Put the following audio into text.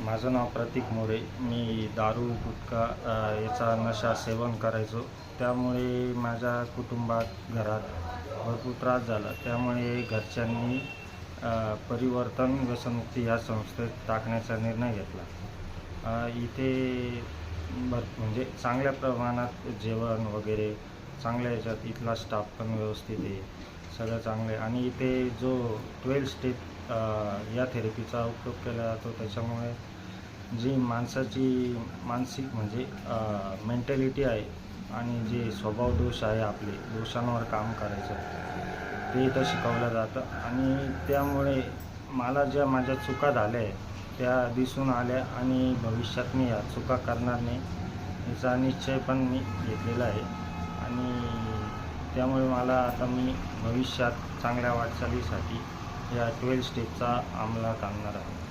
माझं नाव प्रतीक मोरे. मी दारू, गुटखा याचा नशा सेवन करायचो. त्यामुळे माझ्या कुटुंबात, घरात भरपूर त्रास झाला. त्यामुळे घरच्यांनी परिवर्तन व्यसनमुक्ती या संस्थेत टाकण्याचा निर्णय घेतला. इथे म्हणजे चांगल्या प्रमाणात जेवण वगैरे चांगल्या ह्याच्यात, इथला स्टाफ पण व्यवस्थित आहे, सगळं चांगलं आहे. आणि इथे जो 12 स्टेप या थेरपीचा उपयोग केला जातो, त्याच्यामुळे जी माणसाची मानसिक म्हणजे मेंटॅलिटी आहे आणि जे स्वभाव दोष आहे, आपले दोषांवर काम करायचं, ते इथं शिकवलं जातं. आणि त्यामुळे मला ज्या माझ्या चुका झाल्या आहे त्या दिसून आल्या आणि भविष्यात मी या चुका करणार नाही याचा निश्चय पण मी घेतलेला आहे. आणि त्यामुळे मला आता मी भविष्यात चांगल्या वाटचालीसाठी या 12 स्टेपचा अंमलात आणणार आहे.